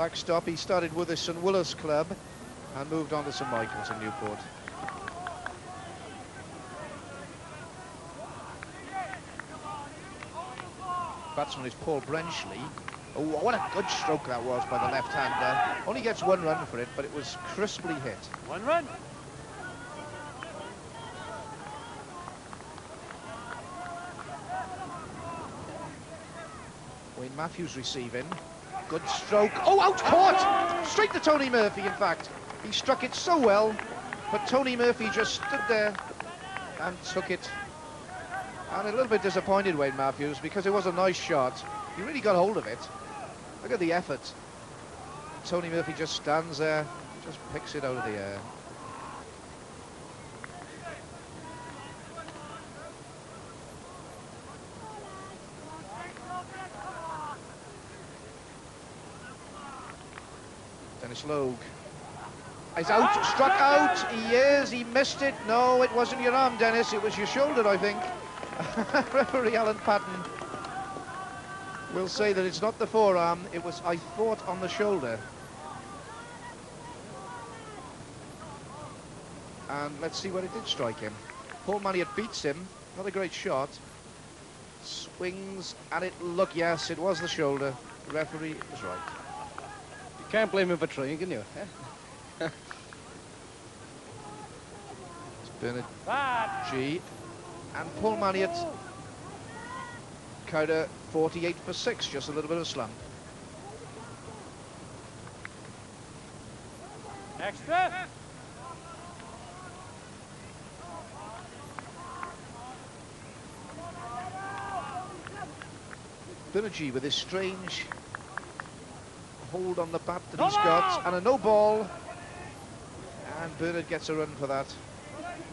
Backstop, he started with the St Willis club and moved on to St Michael's in Newport. Batsman is Paul Brenchley. Oh, what a good stroke that was by the left-hander. Only gets 1 run for it, but it was crisply hit. 1 run. Wayne Matthews receiving. Good stroke. Oh, out caught! Straight to Tony Murphy, in fact. He struck it so well, but Tony Murphy just stood there and took it. And a little bit disappointed, Wayne Matthews, because it was a nice shot. He really got hold of it. Look at the effort. Tony Murphy just stands there, just picks it out of the air. Dennis Logue is out, struck out, he missed it. No, it wasn't your arm, Dennis, it was your shoulder, I think. Referee Alan Patton will say that it's not the forearm, it was, I thought, on the shoulder. And let's see where it did strike him. Paul Marriott beats him, not a great shot. Swings at it, look, yes, it was the shoulder. The referee was right. You can't blame him for trying, can you? It's Bernard G. And Paul Marriott, Cowder 48 for 6, just a little bit of slump. Extra. Bernard G with his strange hold on the bat that he's got, and a no ball. And Bernard gets a run for that.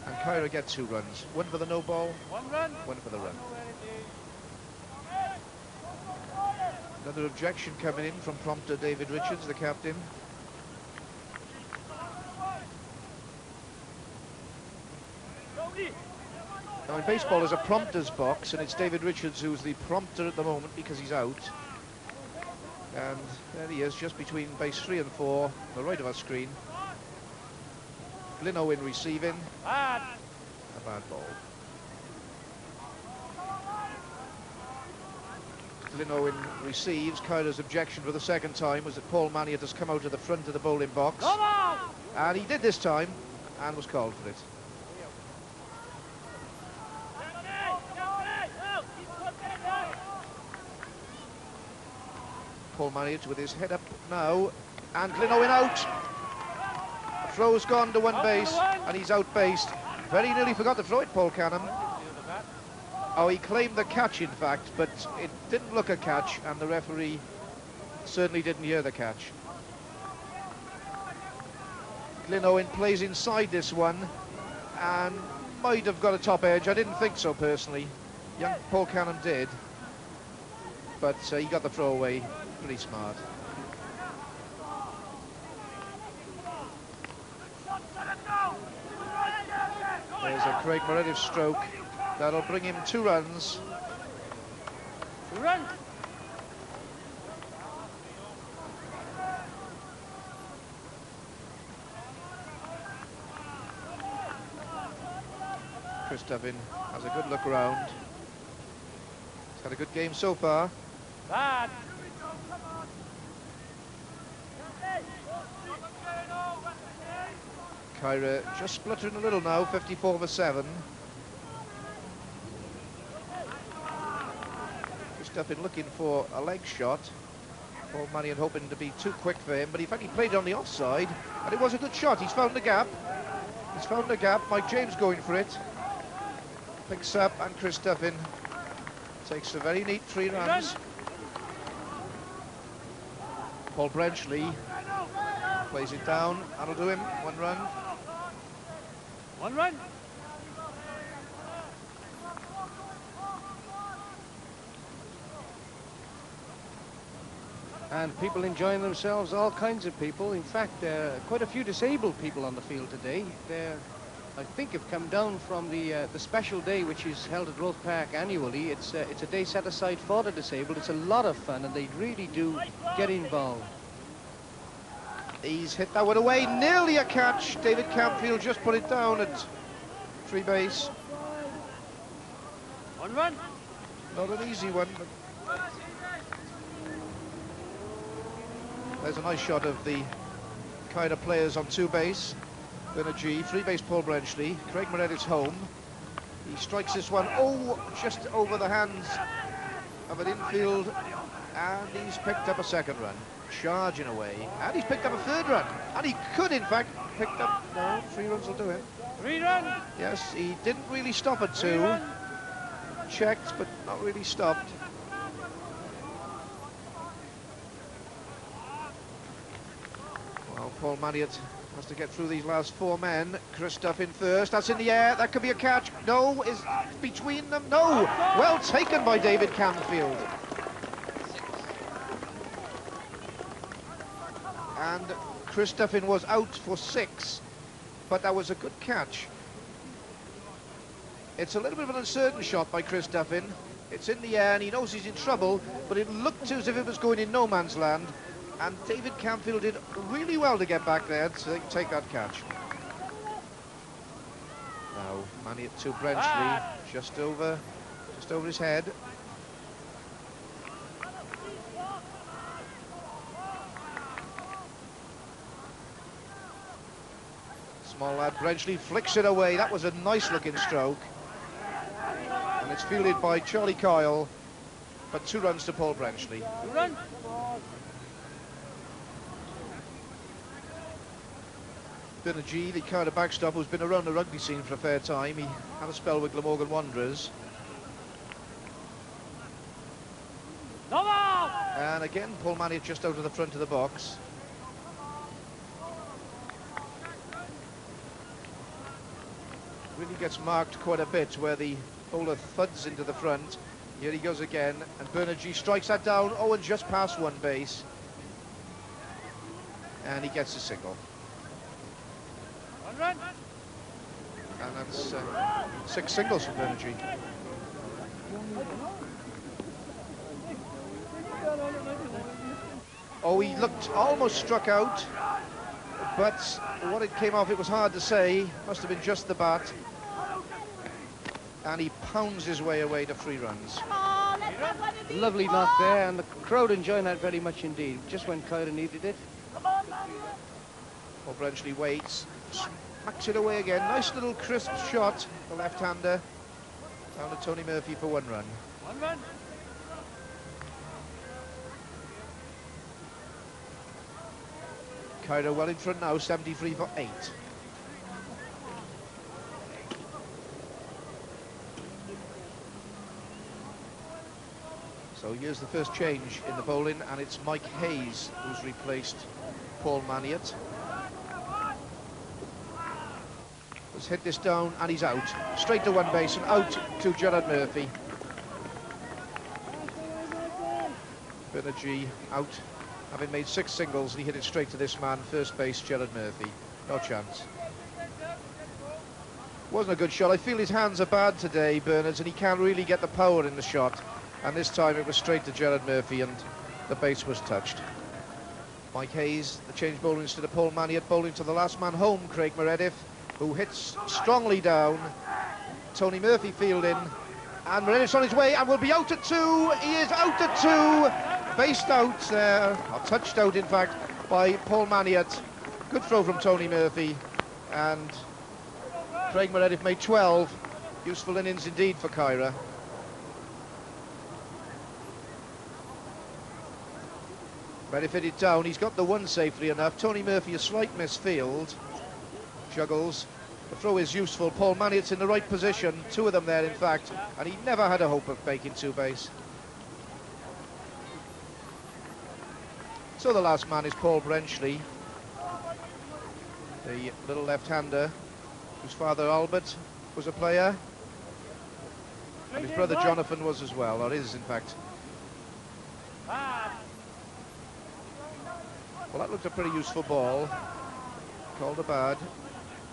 And Kyra gets 2 runs. 1 for the no ball, 1 run. 1 for the run. Another objection coming in from prompter David Richards, the captain. Now in baseball there's a prompter's box, and it's David Richards who's the prompter at the moment because he's out. And there he is, just between base 3 and 4, on the right of our screen. Glyn Owen receiving. A bad ball. Glyn Owen receives. Kyler's objection for the second time was that Paul Marriott has come out to the front of the bowling box. And he did this time, and was called for it. Paul Marriott with his head up now, and Glyn Owen out. Throw's gone to 1 base, and he's out-based. Very nearly forgot to throw it, Paul Canham. Oh, he claimed the catch, in fact, but it didn't look a catch, and the referee certainly didn't hear the catch. Glyn Owen plays inside this one, and might have got a top edge. I didn't think so, personally. Young Paul Canham did, but he got the throw away. Pretty smart. There's a Craig Meredith stroke. That'll bring him 2 runs. 2 runs. Chris Duffin has a good look around. He's had a good game so far. Bad. Kyra just spluttering a little now, 54 for 7. Chris Duffin looking for a leg shot. Paul Marriott hoping to be too quick for him, but in fact he played on the offside, and it was a good shot. He's found the gap. He's found the gap. Mike James going for it. Picks up, and Chris Duffin takes a very neat 3 runs. Paul Brenchley plays it down. That'll do him. 1 run. 1 run. And people enjoying themselves, all kinds of people. In fact, quite a few disabled people on the field today. They're, I think, have come down from the special day which is held at Roath Park annually. It's a day set aside for the disabled. It's a lot of fun, and they really do get involved. He's hit that one away, nearly a catch. David Campfield just put it down at free base. One run. Not an easy one, but there's a nice shot of the kind of players on two base. Bernard G, free base Paul Brenchley. Craig Meredith's home. He strikes this one, oh, just over the hands of an infield, and he's picked up a second run, charging away, and he's picked up a third run, and he could, in fact, picked up, no, 3 runs will do it. 3 run. Yes, he didn't really stop at 2, checked, but not really stopped. Well, Paul Marriott has to get through these last 4 men. Christoph in first, that's in the air, that could be a catch. No, is between them, no! Well taken by David Campfield. And Christoffin was out for 6, but that was a good catch. It's a little bit of an uncertain shot by Christoffin. It's in the air and he knows he's in trouble, but it looked as if it was going in no man's land. And David Campfield did really well to get back there to take that catch. Now, Marriott to Brenchley, just over his head. Small lad, Brenchley flicks it away. That was a nice looking stroke. And it's fielded by Charlie Coyle, but 2 runs to Paul Brenchley. 2 run. Bernard G, the kind of backstop who's been around the rugby scene for a fair time. He had a spell with Glamorgan Wanderers. No ball. And again, Paul Marriott just out of the front of the box. Really gets marked quite a bit where the bowler thuds into the front. Here he goes again, and Bernard G strikes that down. Oh, and just past 1 base. And he gets a single. 1 run. And that's 6 singles from Bernard G. Oh, he looked almost struck out, but what it came off, it was hard to say. Must have been just the bat. And he pounds his way away to 3 runs. Lovely knock there, and the crowd enjoying that very much indeed, just when Kyra needed it. Paul Brenchley waits, smacks it away again. Nice little crisp shot, the left-hander. Down to Tony Murphy for 1 run. 1 run. Kyra well in front now, 73 for 8. So here's the first change in the bowling, and it's Mike Hayes who's replaced Paul Marriott. Has hit this down and he's out. Straight to 1 base and out to Gerard Murphy. Bernard G out, having made 6 singles, and he hit it straight to this man, first base, Gerard Murphy. No chance. Wasn't a good shot. I feel his hands are bad today, Bernard's, and he can't really get the power in the shot. And this time it was straight to Gerard Murphy and the base was touched. Mike Hayes, the change bowling instead of Paul Marriott, bowling to the last man home, Craig Meredith, who hits strongly down. Tony Murphy fielding, and Meredith's on his way and will be out at 2. He is out at 2, based out, or touched out in fact, by Paul Marriott. Good throw from Tony Murphy, and Craig Meredith made 12. Useful innings indeed for Kyra. Meredith hit it down, he's got the 1 safely enough. Tony Murphy a slight misfield. Juggles. The throw is useful. Paul Marriott's in the right position. 2 of them there, in fact, and he never had a hope of making 2 base. So the last man is Paul Brenchley, the little left-hander, whose father Albert was a player, and his brother Jonathan was as well, or is in fact. Well, that looked a pretty useful ball. Called a bad.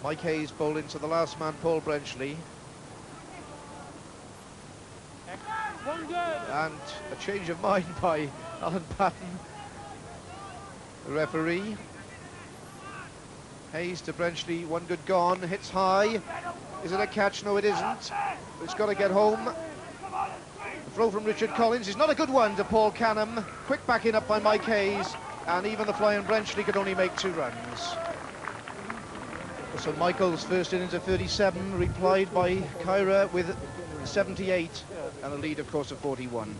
Mike Hayes bowling to the last man, Paul Brenchley. And a change of mind by Alan Patton, the referee. Hayes to Brenchley, one good gone, hits high. Is it a catch? No, it isn't. It's got to get home. The throw from Richard Collins is not a good one to Paul Canham. Quick backing up by Mike Hayes, and even the flying Brenchley could only make 2 runs. So Michael's first innings of 37, replied by Kyra with 78, and a lead, of course, of 41.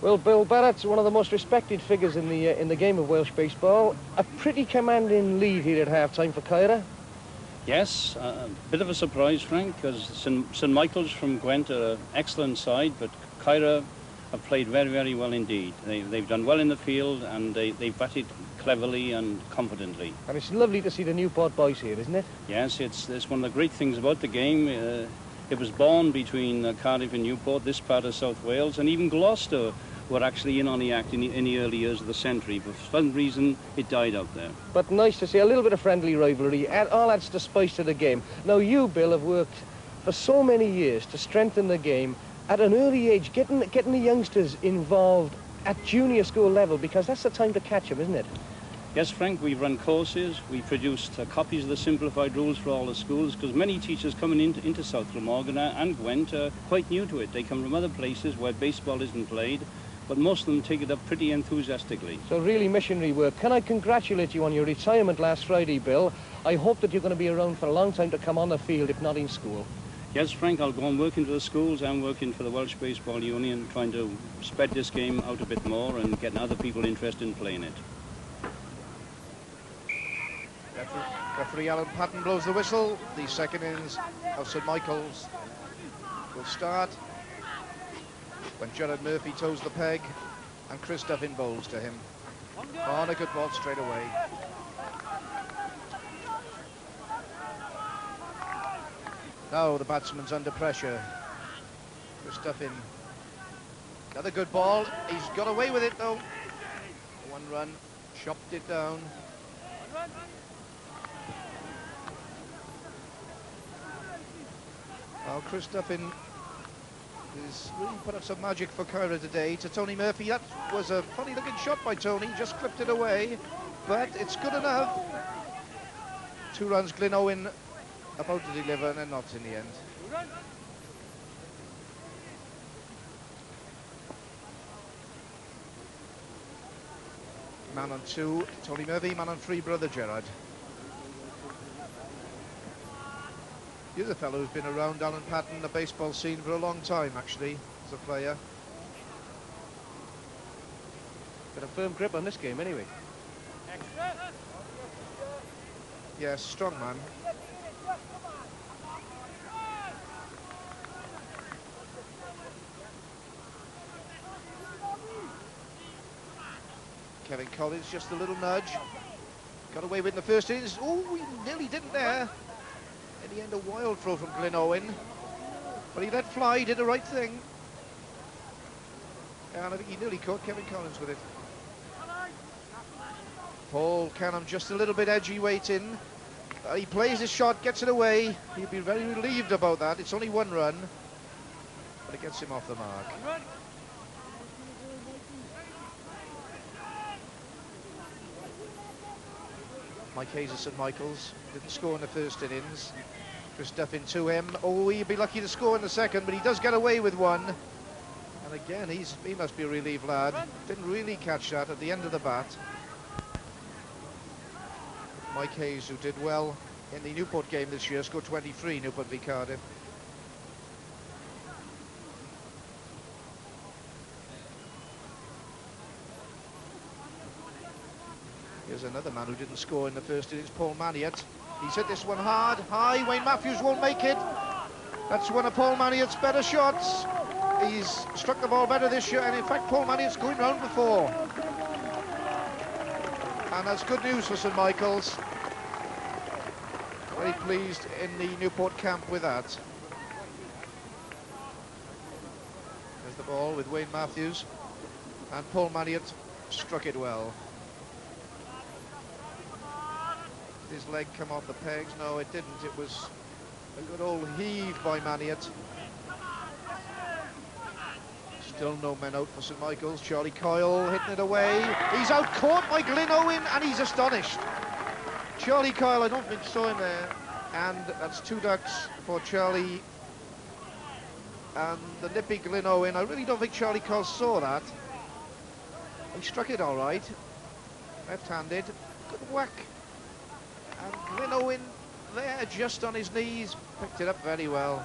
Well, Bill, Barrett's one of the most respected figures in the game of Welsh baseball. A pretty commanding lead here at half-time for Kyra. Yes, a bit of a surprise, Frank, because St Michael's from Gwent are an excellent side, but Kyra have played very, very well indeed. They've done well in the field, and they've batted cleverly and confidently. And it's lovely to see the Newport boys here, isn't it? Yes, it's one of the great things about the game. It was born between Cardiff and Newport, this part of South Wales, and even Gloucester were actually in on the act in the early years of the century, but for some reason it died out there. But nice to see a little bit of friendly rivalry, and all adds the spice to the game. Now you, Bill, have worked for so many years to strengthen the game at an early age, getting the youngsters involved at junior school level, because that's the time to catch them, isn't it? Yes, Frank, we've run courses, we produced copies of the simplified rules for all the schools, because many teachers coming into South Glamorgan and Gwent are quite new to it. They come from other places where baseball isn't played, but most of them take it up pretty enthusiastically. So really missionary work. Can I congratulate you on your retirement last Friday, Bill? I hope that you're going to be around for a long time to come on the field, if not in school. Yes, Frank, I'll go on working for the schools and working for the Welsh Baseball Union, trying to spread this game out a bit more and getting other people interested in playing it. Referee Alan Patton blows the whistle. The second innings of St Michael's will start when Gerard Murphy toes the peg and Chris Duffin bowls to him. On a good ball straight away. Now the batsman's under pressure. Chris Duffin. Another good ball. He's got away with it though. 1 run. Chopped it down. Well, Chris Duffin has really put up some magic for Kyra today. To Tony Murphy, that was a funny looking shot by Tony, just clipped it away, but it's good enough. 2 runs, Glyn Owen about to deliver, and not in the end. Man on 2, Tony Murphy, man on 3, brother Gerard. The other fellow who's been around Alan Patton, the baseball scene for a long time, actually, as a player. Got a firm grip on this game, anyway. Yes, strong man. Kevin Collins, just a little nudge. Got away with in the first innings. Oh, he nearly didn't there. In the end, a wild throw from Glyn Owen, but he let fly, did the right thing, and I think he nearly caught Kevin Collins with it. Paul Canham just a little bit edgy waiting. He plays his shot, gets it away. He'll be very relieved about that. It's only 1 run, but it gets him off the mark. Mike Hayes of St Michael's didn't score in the first innings. Chris Duffin to him. Oh, he'd be lucky to score in the second, but he does get away with 1. And again, he must be a relieved lad. Didn't really catch that at the end of the bat. Mike Hayes, who did well in the Newport game this year, scored 23, Newport v Cardiff. Here's another man who didn't score in the first innings, Paul Maniot. He's hit this one hard, high. Wayne Matthews won't make it. That's one of Paul Maniot's better shots. He's struck the ball better this year, and in fact, Paul Maniot's going round before. And that's good news for St Michael's. Very pleased in the Newport camp with that. There's the ball with Wayne Matthews, and Paul Maniot struck it well. Did his leg come off the pegs? No, it didn't. It was a good old heave by Maniot. Still no men out for St Michael's. Charlie Coyle hitting it away. He's out caught by Glyn Owen, and he's astonished. Charlie Kyle, I don't think saw him there. And that's 2 ducks for Charlie. And the nippy Glyn Owen. I really don't think Charlie Kyle saw that. He struck it all right. Left-handed. Good whack. And Glyn Owen there, just on his knees. Picked it up very well.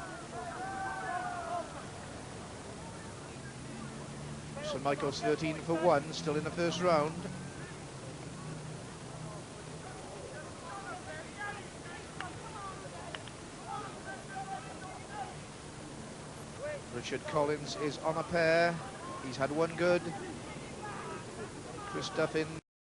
St Michael's 13 for 1, still in the first round. Richard Collins is on a pair. He's had 1 good. Chris Duffin